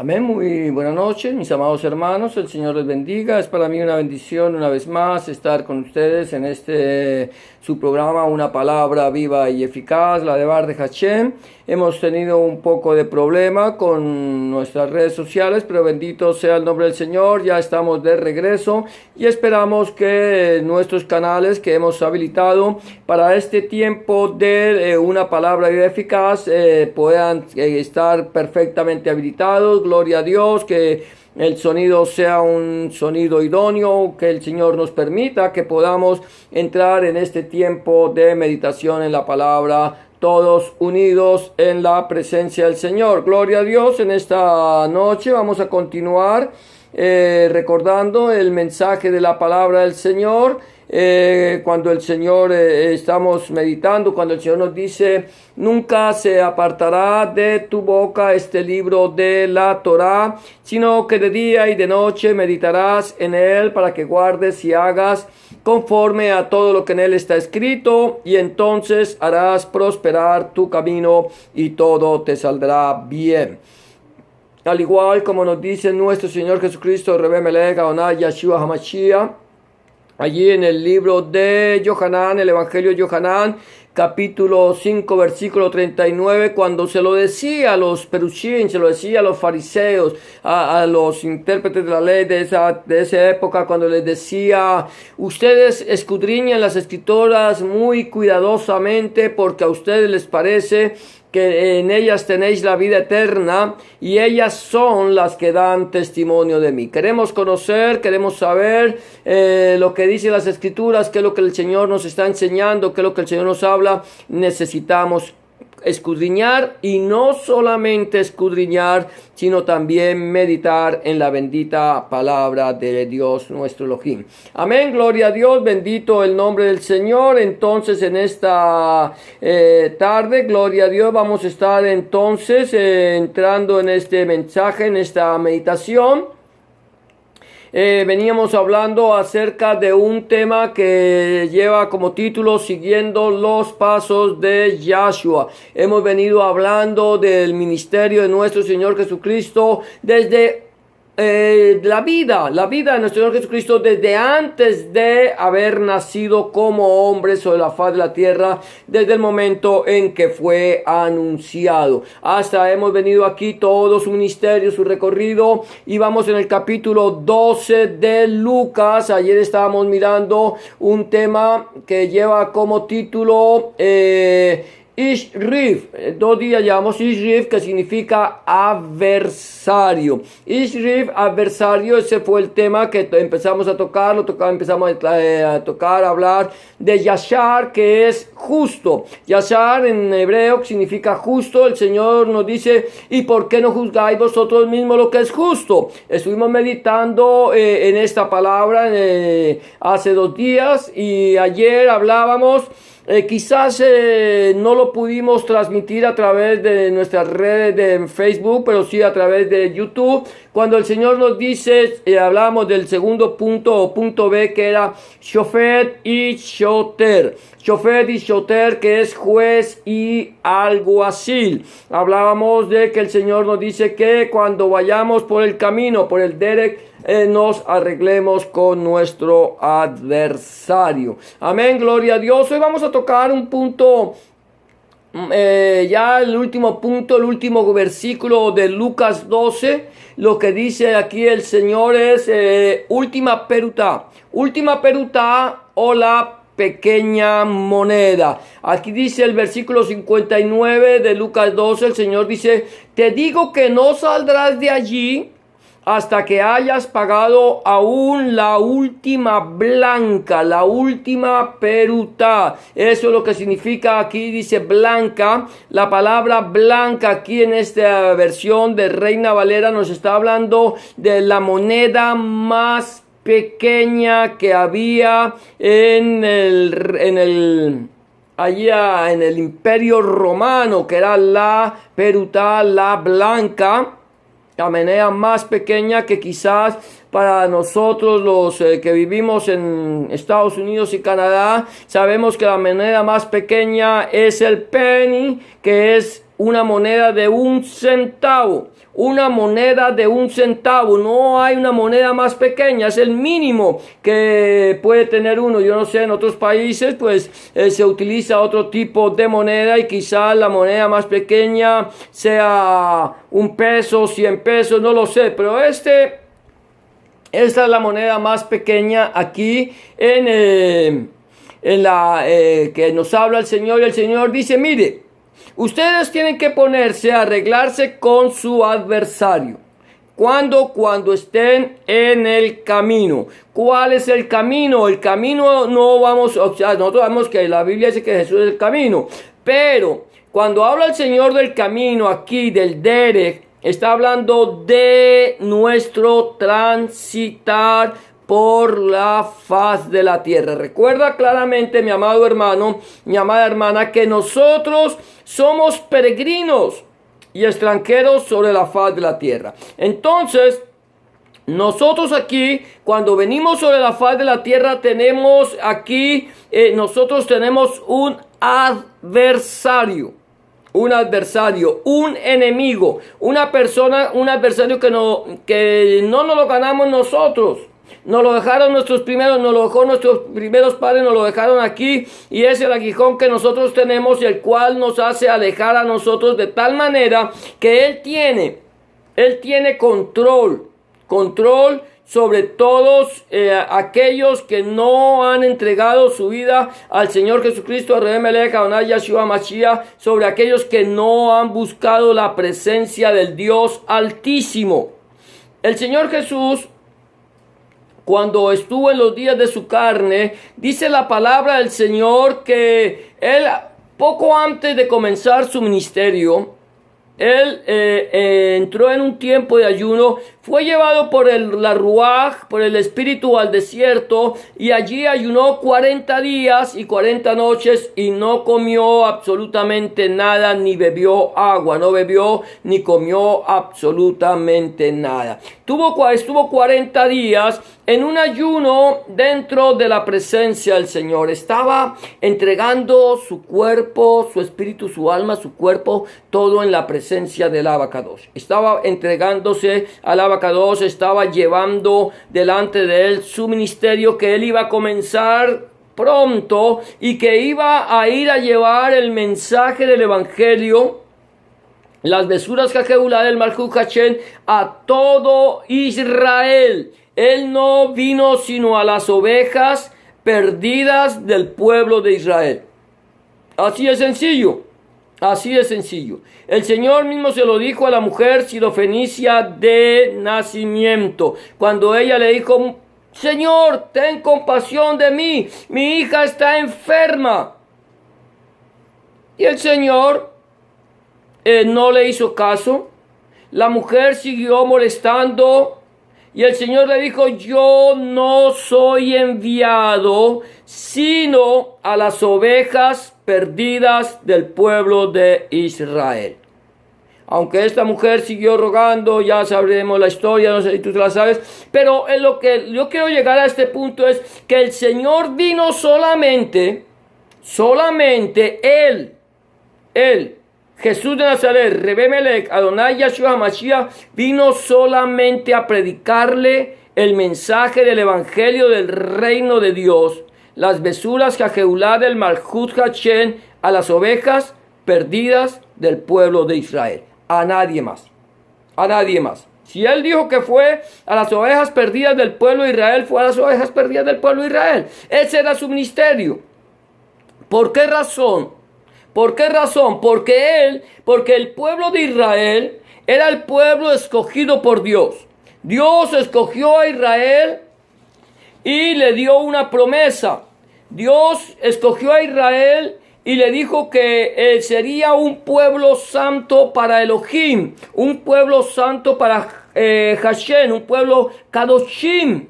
Amén, muy buenas noches, mis amados hermanos, el Señor les bendiga. Es para mí una bendición una vez más estar con ustedes en su programa, Una Palabra Viva y Eficaz, la de Bar de Hashem. Hemos tenido un poco de problema con nuestras redes sociales, pero bendito sea el nombre del Señor, ya estamos de regreso y esperamos que nuestros canales que hemos habilitado para este tiempo de Una Palabra Viva y Eficaz puedan estar perfectamente habilitados. Gloria a Dios, que el sonido sea un sonido idóneo, que el Señor nos permita que podamos entrar en este tiempo de meditación en la palabra, todos unidos en la presencia del Señor. Gloria a Dios. En esta noche vamos a continuar recordando el mensaje de la palabra del Señor. Cuando el Señor estamos meditando, cuando el Señor nos dice: nunca se apartará de tu boca este libro de la Torá, sino que de día y de noche meditarás en él, para que guardes y hagas conforme a todo lo que en él está escrito, y entonces harás prosperar tu camino y todo te saldrá bien. Al igual como nos dice nuestro Señor Jesucristo, Rebbe Melech Adonai Yeshua HaMashiach, allí en el libro de Yohanan, el Evangelio de Yohanan, capítulo 5, versículo 39, cuando se lo decía a los perushim, se lo decía a los fariseos, a los intérpretes de la ley de esa época, cuando les decía: ustedes escudriñan las escrituras muy cuidadosamente, porque a ustedes les parece que en ellas tenéis la vida eterna, y ellas son las que dan testimonio de mí. Queremos conocer, queremos saber lo que dicen las escrituras, qué es lo que el Señor nos está enseñando, qué es lo que el Señor nos habla. Necesitamos escudriñar, y no solamente escudriñar, sino también meditar en la bendita palabra de Dios nuestro Elohim. Amén, gloria a Dios, bendito el nombre del Señor. Entonces en esta tarde, gloria a Dios, vamos a estar entonces entrando en este mensaje, en esta meditación. Veníamos hablando acerca de un tema que lleva como título: siguiendo los pasos de Yahshua. Hemos venido hablando del ministerio de nuestro Señor Jesucristo desde la vida de nuestro Señor Jesucristo, desde antes de haber nacido como hombre sobre la faz de la tierra, desde el momento en que fue anunciado. Hasta hemos venido aquí todo su ministerio, su recorrido, y vamos en el capítulo 12 de Lucas. Ayer estábamos mirando un tema que lleva como título Ishrif. 2 días llamamos Ishrif, que significa adversario. Ishrif, adversario, ese fue el tema que empezamos a tocar. Empezamos a tocar, a hablar de Yashar, que es justo. Yashar en hebreo significa justo. El Señor nos dice: ¿y por qué no juzgáis vosotros mismos lo que es justo? Estuvimos meditando en esta palabra hace 2 días, y ayer hablábamos. Quizás no lo pudimos transmitir a través de nuestras redes de Facebook, pero sí a través de YouTube, cuando el Señor nos dice, hablamos del segundo punto, o punto B, que era Shofet y Shoter. Shofet y Shoter, que es juez y alguacil. Hablábamos de que el Señor nos dice que cuando vayamos por el camino, por el derek, nos arreglemos con nuestro adversario. Amén, gloria a Dios. Hoy vamos a tocar un punto, ya el último punto, el último versículo de Lucas 12. Lo que dice aquí el Señor es última perutá o la pequeña moneda. Aquí dice el versículo 59 de Lucas 12, el Señor dice: te digo que no saldrás de allí hasta que hayas pagado aún la última blanca, la última perutá. Eso es lo que significa aquí, dice blanca. La palabra blanca aquí en esta versión de Reina Valera nos está hablando de la moneda más pequeña que había allá en el Imperio Romano, que era la perutá, la blanca. La moneda más pequeña, que quizás para nosotros los que vivimos en Estados Unidos y Canadá, sabemos que la moneda más pequeña es el penny, que es una moneda de 1 centavo. una moneda de 1 centavo. No hay una moneda más pequeña, es el mínimo que puede tener uno. Yo no sé, en otros países pues se utiliza otro tipo de moneda y quizás la moneda más pequeña sea 1 peso, 100 pesos, no lo sé, pero esta es la moneda más pequeña aquí en la que nos habla el Señor, y el Señor dice: mire, ustedes tienen que ponerse a arreglarse con su adversario. Cuando estén en el camino. ¿Cuál es el camino? El camino no vamos, o sea, nosotros sabemos que la Biblia dice que Jesús es el camino, pero cuando habla el Señor del camino aquí, del derech, está hablando de nuestro transitar por la faz de la tierra. Recuerda claramente, mi amado hermano, mi amada hermana, que nosotros somos peregrinos y extranjeros sobre la faz de la tierra. Entonces, nosotros aquí, cuando venimos sobre la faz de la tierra, tenemos aquí, nosotros tenemos un adversario. Un adversario, un enemigo, una persona, un adversario que no nos lo ganamos nosotros. Nos lo dejaron nuestros primeros padres, nos lo dejaron aquí, y es el aguijón que nosotros tenemos, y el cual nos hace alejar a nosotros de tal manera que Él tiene control sobre todos aquellos que no han entregado su vida al Señor Jesucristo, a Rebe Melech, Adonai Yeshua Mashiach, sobre aquellos que no han buscado la presencia del Dios Altísimo. El Señor Jesús, cuando estuvo en los días de su carne, dice la palabra del Señor que Él, poco antes de comenzar su ministerio, Él entró en un tiempo de ayuno, fue llevado por la Ruaj, por el Espíritu, al desierto, y allí ayunó 40 días y 40 noches y no comió absolutamente nada, ni bebió agua, no bebió ni comió absolutamente nada. Estuvo 40 días en un ayuno dentro de la presencia del Señor. Estaba entregando su cuerpo, su espíritu, su alma, su cuerpo, todo en la presencia del Abacadosh. Estaba entregándose al Abacadosh, estaba llevando delante de él su ministerio, que él iba a comenzar pronto y que iba a ir a llevar el mensaje del evangelio, las besuras Jajeulah del Malchut Hashem, a todo Israel. Él no vino sino a las ovejas perdidas del pueblo de Israel. Así de sencillo. Así de sencillo. El Señor mismo se lo dijo a la mujer sirofenicia de nacimiento, cuando ella le dijo: Señor, ten compasión de mí, mi hija está enferma. Y el Señor no le hizo caso. La mujer siguió molestando, y el Señor le dijo: yo no soy enviado sino a las ovejas perdidas del pueblo de Israel. Aunque esta mujer siguió rogando, ya sabremos la historia, no sé si tú la sabes, pero en lo que yo quiero llegar a este punto es que el Señor vino solamente Él, Jesús de Nazaret, Rebe Melech, Adonai Yeshua Mashiach, vino solamente a predicarle el mensaje del evangelio del reino de Dios, las besuras Jajeulah del Malchut Hashem, a las ovejas perdidas del pueblo de Israel. A nadie más. A nadie más. Si él dijo que fue a las ovejas perdidas del pueblo de Israel, fue a las ovejas perdidas del pueblo de Israel. Ese era su ministerio. ¿Por qué razón? ¿Por qué razón? Porque el pueblo de Israel era el pueblo escogido por Dios. Dios escogió a Israel y le dio una promesa. Dios escogió a Israel y le dijo que sería un pueblo santo para Elohim, un pueblo santo para Hashem, un pueblo Kadoshim.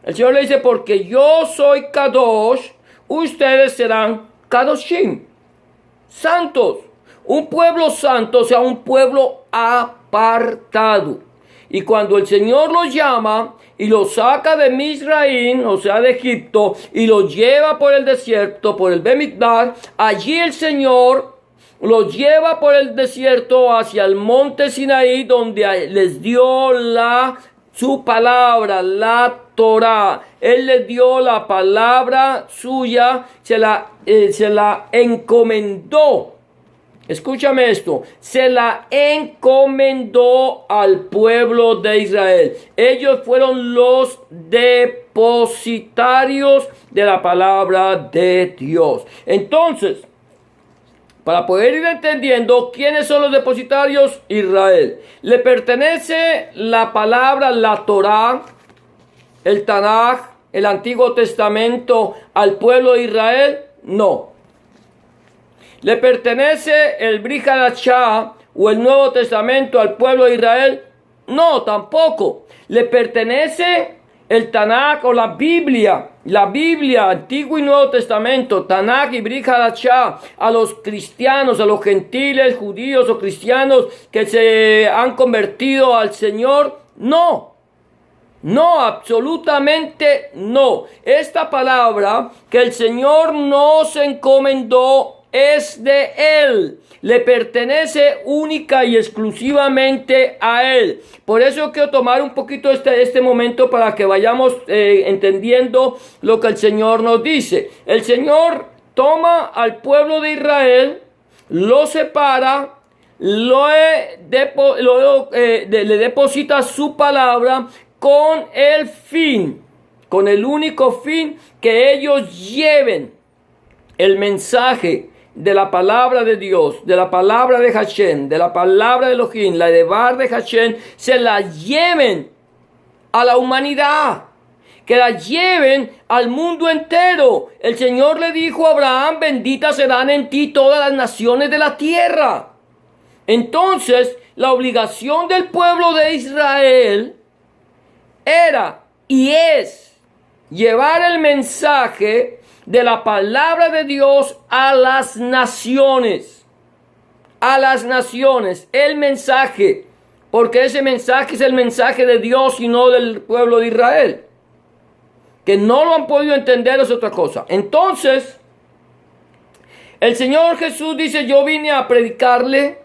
El Señor le dice: porque yo soy Kadosh, ustedes serán Kadoshim, santos. Un pueblo santo, o sea, un pueblo apartado. Y cuando el Señor los llama y los saca de Misraim, o sea, de Egipto, y los lleva por el desierto, por el Bemidbar, allí el Señor los lleva por el desierto hacia el monte Sinaí, donde les dio su palabra, la Torá. Él les dio la palabra suya, se la encomendó. Escúchame esto, se la encomendó al pueblo de Israel. Ellos fueron los depositarios de la palabra de Dios. Entonces, para poder ir entendiendo quiénes son los depositarios, Israel. ¿Le pertenece la palabra, la Torá, el Tanaj, el Antiguo Testamento al pueblo de Israel? No. ¿Le pertenece el Brit Hadashah o el Nuevo Testamento al pueblo de Israel? No, tampoco. ¿Le pertenece el Tanaj o la Biblia, Antiguo y Nuevo Testamento, Tanaj y Brit Hadashah, a los cristianos, a los gentiles, judíos o cristianos que se han convertido al Señor? No. No, absolutamente no. Esta palabra que el Señor nos encomendó es de Él, le pertenece única y exclusivamente a Él. Por eso quiero tomar un poquito este momento para que vayamos entendiendo lo que el Señor nos dice. El Señor toma al pueblo de Israel, lo separa, le deposita su palabra con el único fin que ellos lleven el mensaje de la palabra de Dios, de la palabra de Hashem, de la palabra de Elohim, la devar de Hashem, se la lleven a la humanidad, que la lleven al mundo entero. El Señor le dijo a Abraham: benditas serán en ti todas las naciones de la tierra. Entonces, la obligación del pueblo de Israel era y es llevar el mensaje de la palabra de Dios a las naciones. A las naciones, el mensaje, porque ese mensaje es el mensaje de Dios y no del pueblo de Israel. Que no lo han podido entender es otra cosa. Entonces, el Señor Jesús dice: yo vine a predicarle,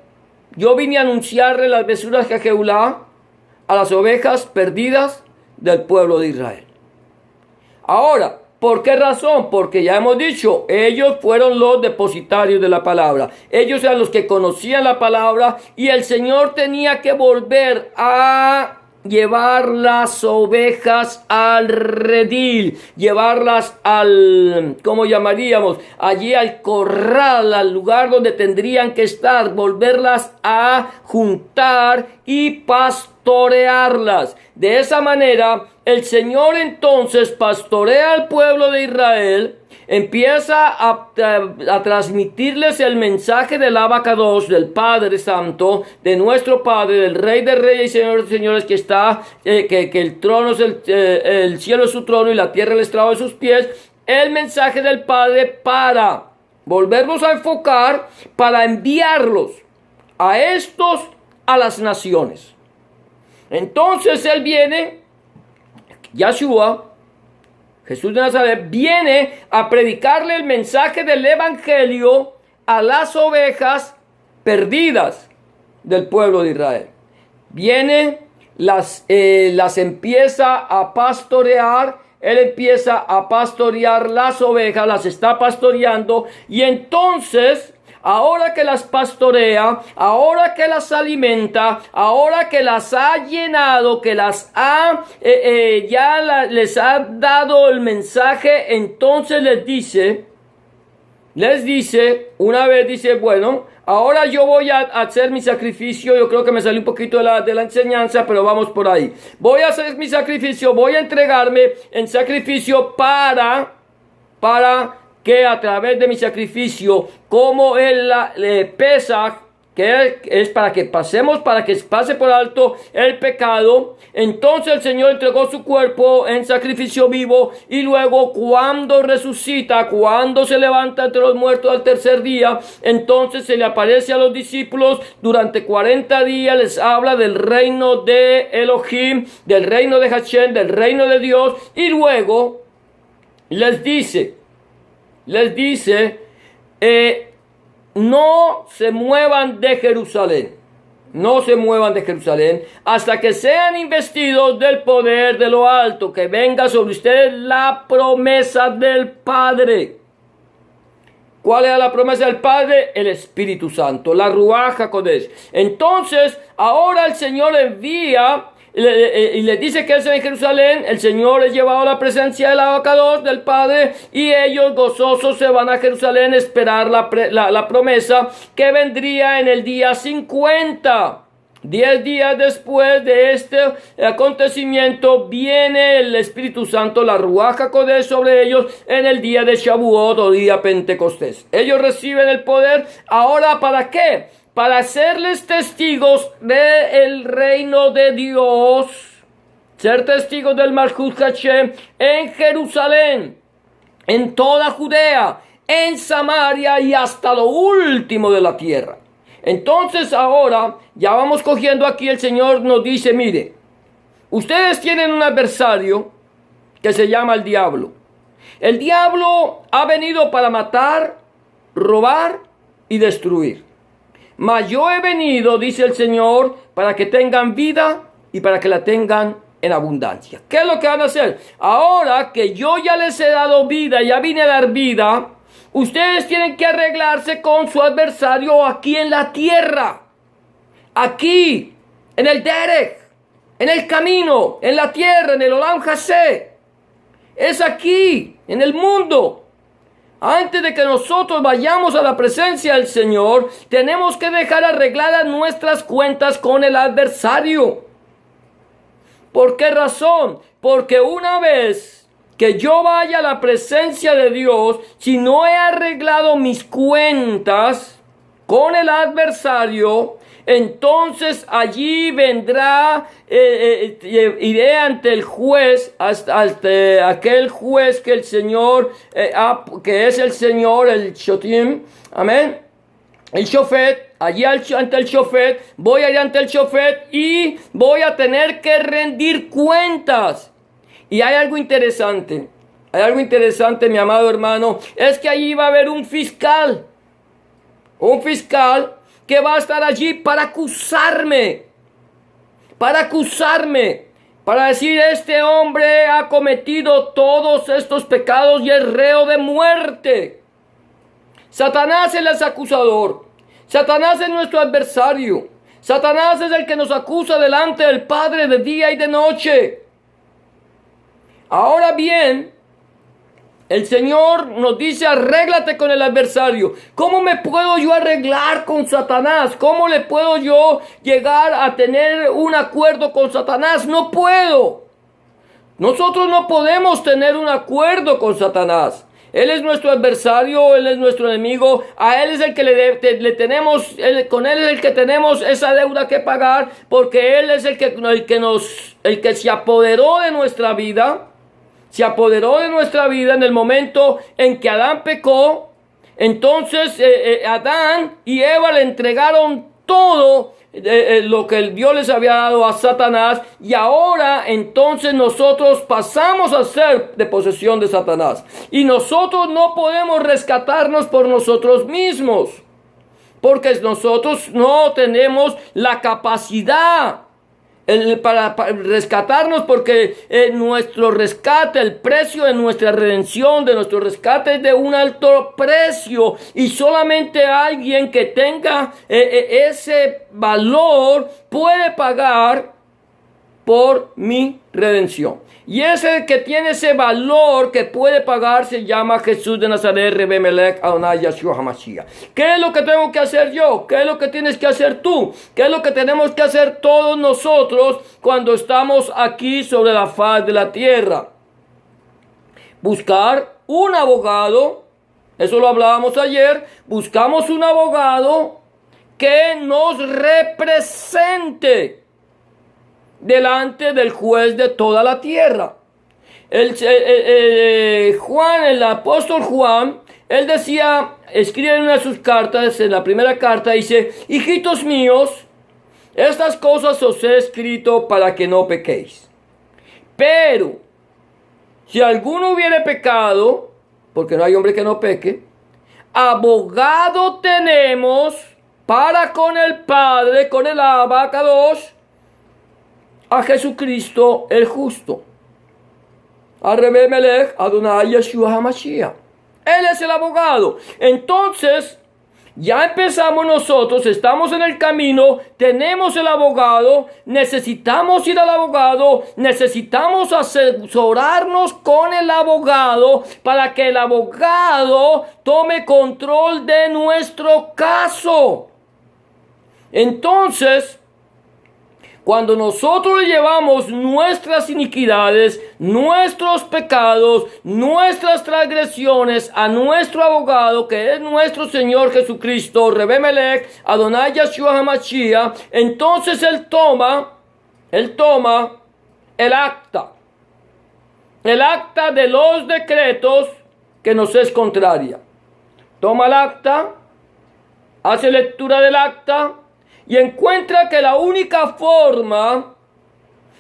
yo vine a anunciarle las besuras de Jehová a las ovejas perdidas del pueblo de Israel. Ahora, ¿por qué razón? Porque ya hemos dicho, ellos fueron los depositarios de la palabra. Ellos eran los que conocían la palabra y el Señor tenía que volver a llevar las ovejas al redil, llevarlas al, ¿cómo llamaríamos? Allí al corral, al lugar donde tendrían que estar, volverlas a juntar y pastorearlas. De esa manera, el Señor entonces pastorea al pueblo de Israel, empieza a transmitirles el mensaje del Abacados, del Padre Santo, de nuestro Padre, del Rey de Reyes y Señor de Señores, que está, que el trono es el cielo es su trono y la tierra el estrado de sus pies. El mensaje del Padre para volverlos a enfocar, para enviarlos a estos, a las naciones. Entonces Él viene, Yahshua, Jesús de Nazaret, viene a predicarle el mensaje del evangelio a las ovejas perdidas del pueblo de Israel. Viene, las empieza a pastorear. Él empieza a pastorear las ovejas, las está pastoreando, y entonces, ahora que las pastorea, ahora que las alimenta, ahora que las ha llenado, que las ha les ha dado el mensaje, entonces les dice, una vez dice: bueno, ahora yo voy a hacer mi sacrificio. Yo creo que me salió un poquito de la enseñanza, pero vamos por ahí. Voy a hacer mi sacrificio, voy a entregarme en sacrificio para que a través de mi sacrificio, como el Pesaj, que es para que pase por alto el pecado, entonces el Señor entregó su cuerpo en sacrificio vivo, y luego cuando resucita, cuando se levanta entre los muertos al tercer día, entonces se le aparece a los discípulos durante 40 días, les habla del reino de Elohim, del reino de Hashem, del reino de Dios, y luego les dice, no se muevan de Jerusalén. No se muevan de Jerusalén hasta que sean investidos del poder de lo alto, que venga sobre ustedes la promesa del Padre. ¿Cuál era la promesa del Padre? El Espíritu Santo, la Ruach HaKodesh. Entonces, ahora el Señor envía y les dice que es en Jerusalén. El Señor es llevado a la presencia del Abacados, del Padre, y ellos gozosos se van a Jerusalén a esperar la promesa que vendría en el día 50. 10 días después de este acontecimiento viene el Espíritu Santo, la Ruach HaKodesh, sobre ellos en el día de Shavuot o día Pentecostés. Ellos reciben el poder. Ahora, ¿para qué? Para hacerles testigos del reino de Dios, ser testigos del Malchut Hashem en Jerusalén, en toda Judea, en Samaria y hasta lo último de la tierra. Entonces ahora ya vamos cogiendo aquí, el Señor nos dice, mire, ustedes tienen un adversario que se llama el diablo. El diablo ha venido para matar, robar y destruir. Mas yo he venido, dice el Señor, para que tengan vida y para que la tengan en abundancia. ¿Qué es lo que van a hacer? Ahora que yo ya les he dado vida, ya vine a dar vida, ustedes tienen que arreglarse con su adversario aquí en la tierra. Aquí, en el Derech, en el camino, en la tierra, en el Olam Hasé. Es aquí, en el mundo. Antes de que nosotros vayamos a la presencia del Señor, tenemos que dejar arregladas nuestras cuentas con el adversario. ¿Por qué razón? Porque una vez que yo vaya a la presencia de Dios, si no he arreglado mis cuentas con el adversario, entonces allí vendrá, iré ante el juez, hasta aquel juez que el Señor, que es el Señor, el Shotim, amén, el Shofet. Allí ante el Shofet, voy a ir ante el Shofet y voy a tener que rendir cuentas. Y hay algo interesante, mi amado hermano, es que allí va a haber un fiscal que va a estar allí para acusarme, para decir, este hombre ha cometido todos estos pecados y es reo de muerte. Satanás es el acusador, Satanás es nuestro adversario, Satanás es el que nos acusa delante del Padre de día y de noche. Ahora bien, el Señor nos dice, arréglate con el adversario. ¿Cómo me puedo yo arreglar con Satanás? ¿Cómo le puedo yo llegar a tener un acuerdo con Satanás? No puedo. Nosotros no podemos tener un acuerdo con Satanás. Él es nuestro adversario, Él es nuestro enemigo. A Él es el que con Él es el que tenemos esa deuda que pagar, porque Él es el que se apoderó de nuestra vida. Se apoderó de nuestra vida en el momento en que Adán pecó. Entonces Adán y Eva le entregaron todo lo que Dios les había dado a Satanás. Y ahora entonces nosotros pasamos a ser de posesión de Satanás. Y nosotros no podemos rescatarnos por nosotros mismos, porque nosotros no tenemos la capacidad para rescatarnos, porque nuestro rescate, el precio de nuestra redención, de nuestro rescate es de un alto precio, y solamente alguien que tenga ese valor puede pagar por mi redención. Y ese que tiene ese valor que puede pagar se llama Jesús de Nazaret, Rebbe Melech, Adonai Yeshua HaMashiach. ¿Qué es lo que tengo que hacer yo? ¿Qué es lo que tienes que hacer tú? ¿Qué es lo que tenemos que hacer todos nosotros cuando estamos aquí sobre la faz de la tierra? Buscar un abogado, eso lo hablábamos ayer, buscamos un abogado que nos represente delante del juez de toda la tierra. Juan, el apóstol Juan, él decía, escribe en una de sus cartas, en la primera carta dice, hijitos míos, estas cosas os he escrito para que no pequéis. Pero si alguno hubiere pecado, porque no hay hombre que no peque, abogado tenemos para con el Padre, con el Abacados, a Jesucristo el justo. A Rebe Melech Adonai Yeshua HaMashiach. Él es el abogado. Entonces, ya empezamos nosotros, estamos en el camino, tenemos el abogado, necesitamos ir al abogado, necesitamos asesorarnos con el abogado para que el abogado tome control de nuestro caso. Entonces, cuando nosotros le llevamos nuestras iniquidades, nuestros pecados, nuestras transgresiones a nuestro abogado, que es nuestro Señor Jesucristo, Rebe Melech, Adonai Yeshua HaMashiach, entonces Él toma el acta de los decretos que nos es contraria. Toma el acta, hace lectura del acta, y encuentra que la única forma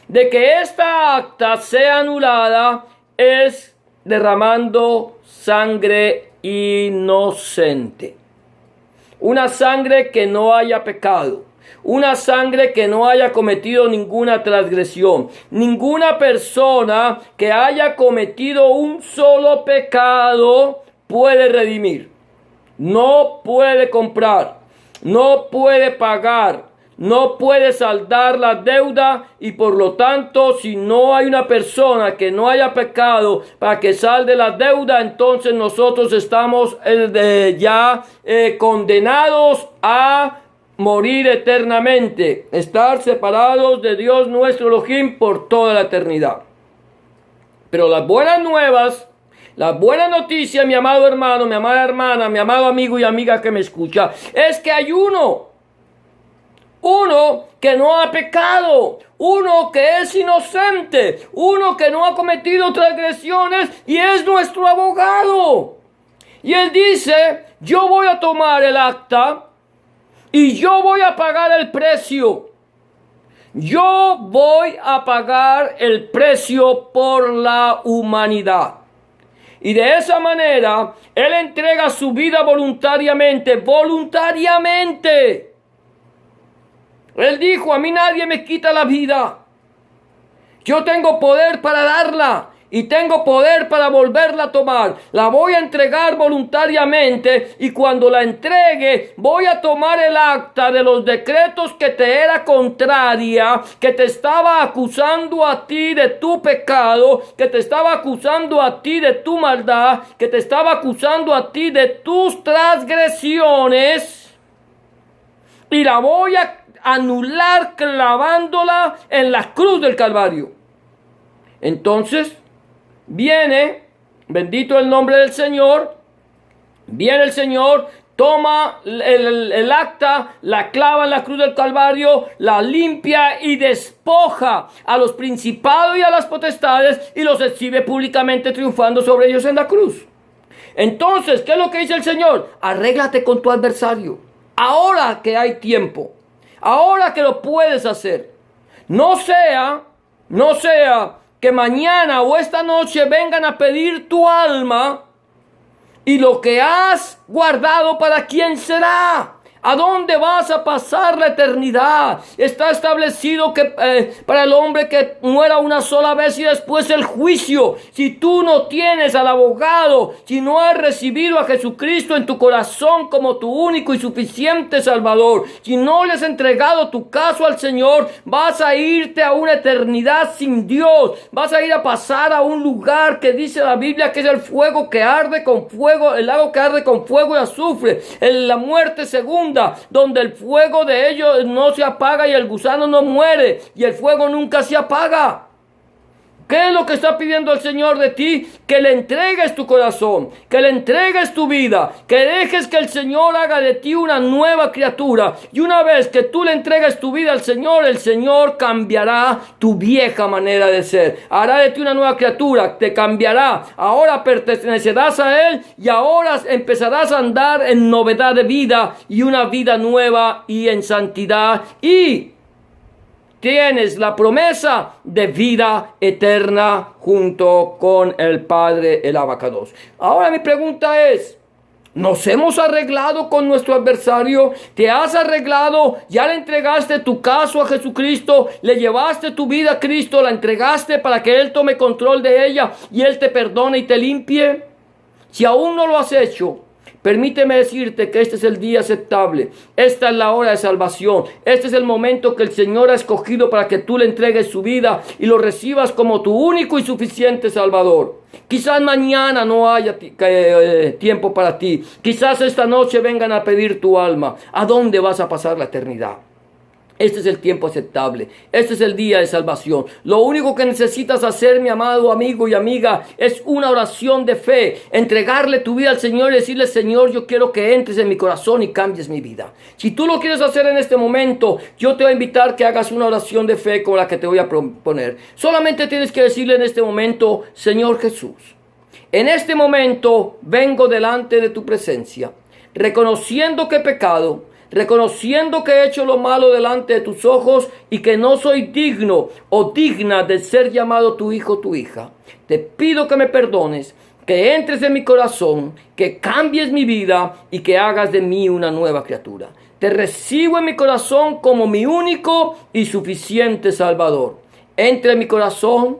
de que esta acta sea anulada es derramando sangre inocente. Una sangre que no haya pecado. Una sangre que no haya cometido ninguna transgresión. Ninguna persona que haya cometido un solo pecado puede redimir. No puede comprar. No puede pagar, no puede saldar la deuda, y por lo tanto, si no hay una persona que no haya pecado para que salde la deuda, entonces nosotros estamos condenados a morir eternamente, estar separados de Dios nuestro Elohim por toda la eternidad. Pero las buenas nuevas, la buena noticia, mi amado hermano, mi amada hermana, mi amado amigo y amiga que me escucha, es que hay uno que no ha pecado, uno que es inocente, uno que no ha cometido transgresiones, y es nuestro abogado. Y él dice: yo voy a tomar el acta y yo voy a pagar el precio. Yo voy a pagar el precio por la humanidad. Y de esa manera, Él entrega su vida voluntariamente. Él dijo: a mí nadie me quita la vida. Yo tengo poder para darla y tengo poder para volverla a tomar. La voy a entregar voluntariamente, y cuando la entregue voy a tomar el acta de los decretos que te era contraria, que te estaba acusando a ti de tu pecado, que te estaba acusando a ti de tu maldad, que te estaba acusando a ti de tus transgresiones, y la voy a anular clavándola en la cruz del Calvario. Entonces viene, bendito el nombre del Señor, viene el Señor, toma el acta, la clava en la cruz del Calvario, la limpia y despoja a los principados y a las potestades, y los exhibe públicamente triunfando sobre ellos en la cruz. Entonces, ¿qué es lo que dice el Señor? Arréglate con tu adversario, ahora que hay tiempo, ahora que lo puedes hacer. No sea que mañana o esta noche vengan a pedir tu alma, y lo que has guardado, ¿para quién será? ¿A dónde vas a pasar la eternidad? Está establecido que para el hombre que muera una sola vez y después el juicio. Si tú no tienes al abogado, si no has recibido a Jesucristo en tu corazón como tu único y suficiente Salvador, si no le has entregado tu caso al Señor, vas a irte a una eternidad sin Dios. Vas a ir a pasar a un lugar que dice la Biblia que es el fuego que arde con fuego, el lago que arde con fuego y azufre, la muerte segunda, donde el fuego de ellos no se apaga y el gusano no muere y el fuego nunca se apaga. ¿Qué es lo que está pidiendo el Señor de ti? Que le entregues tu corazón, que le entregues tu vida, que dejes que el Señor haga de ti una nueva criatura. Y una vez que tú le entregues tu vida al Señor, el Señor cambiará tu vieja manera de ser. Hará de ti una nueva criatura, te cambiará. Ahora pertenecerás a Él y ahora empezarás a andar en novedad de vida y una vida nueva y en santidad, y tienes la promesa de vida eterna junto con el Padre, el Abacados. Ahora mi pregunta es, Nos hemos arreglado con nuestro adversario. Te has arreglado, ya le entregaste tu caso a Jesucristo, le llevaste tu vida a Cristo, la entregaste para que Él tome control de ella y Él te perdone y te limpie. Si aún no lo has hecho, permíteme decirte que este es el día aceptable. Esta es la hora de salvación. Este es el momento que el Señor ha escogido para que tú le entregues su vida y lo recibas como tu único y suficiente Salvador. Quizás mañana no haya tiempo para ti. Quizás esta noche vengan a pedir tu alma. ¿A dónde vas a pasar la eternidad? Este es el tiempo aceptable. Este es el día de salvación. Lo único que necesitas hacer, mi amado amigo y amiga, es una oración de fe. Entregarle tu vida al Señor y decirle: Señor, yo quiero que entres en mi corazón y cambies mi vida. Si tú lo quieres hacer en este momento, yo te voy a invitar que hagas una oración de fe como la que te voy a proponer. Solamente tienes que decirle en este momento: Señor Jesús, en este momento vengo delante de tu presencia, reconociendo que he pecado, reconociendo que he hecho lo malo delante de tus ojos y que no soy digno o digna de ser llamado tu hijo o tu hija. Te pido que me perdones, que entres en mi corazón, que cambies mi vida y que hagas de mí una nueva criatura. Te recibo en mi corazón como mi único y suficiente Salvador. Entra en mi corazón,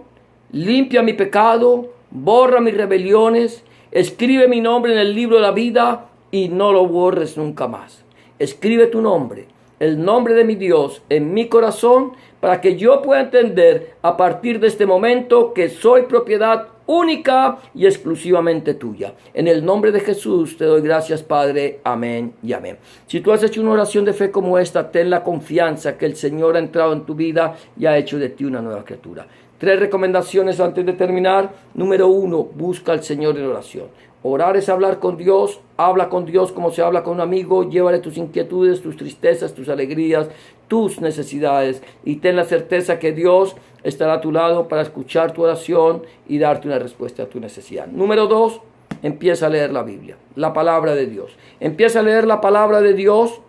limpia mi pecado, borra mis rebeliones, escribe mi nombre en el libro de la vida y no lo borres nunca más. Escribe tu nombre, el nombre de mi Dios, en mi corazón, para que yo pueda entender a partir de este momento que soy propiedad única y exclusivamente tuya. En el nombre de Jesús te doy gracias, Padre. Amén y amén. Si tú has hecho una oración de fe como esta, ten la confianza que el Señor ha entrado en tu vida y ha hecho de ti una nueva criatura. 3 recomendaciones antes de terminar. Número 1, busca al Señor en oración. Orar es hablar con Dios. Habla con Dios como se habla con un amigo. Llévale tus inquietudes, tus tristezas, tus alegrías, tus necesidades. Y ten la certeza que Dios estará a tu lado para escuchar tu oración y darte una respuesta a tu necesidad. Número 2, empieza a leer la Biblia, la palabra de Dios. Empieza a leer la palabra de Dios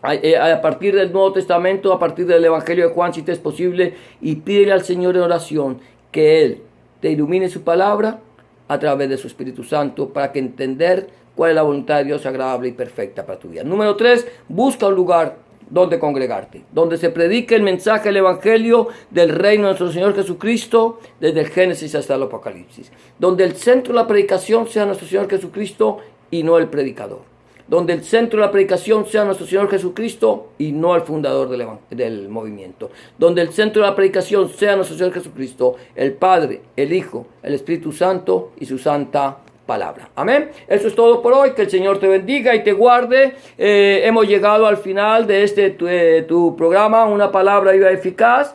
a partir del Nuevo Testamento, a partir del Evangelio de Juan, si te es posible, y pídele al Señor en oración que Él te ilumine su palabra a través de su Espíritu Santo para que entender cuál es la voluntad de Dios agradable y perfecta para tu vida. Número 3, busca un lugar donde congregarte, donde se predique el mensaje del Evangelio del reino de nuestro Señor Jesucristo, desde el Génesis hasta el Apocalipsis, donde el centro de la predicación sea nuestro Señor Jesucristo y no el predicador, donde el centro de la predicación sea nuestro Señor Jesucristo y no el fundador del movimiento, donde el centro de la predicación sea nuestro Señor Jesucristo, el Padre, el Hijo, el Espíritu Santo y su santa palabra. Amén. Eso es todo por hoy. Que el Señor te bendiga y te guarde. Hemos llegado al final de tu programa, Una Palabra Viva y Eficaz.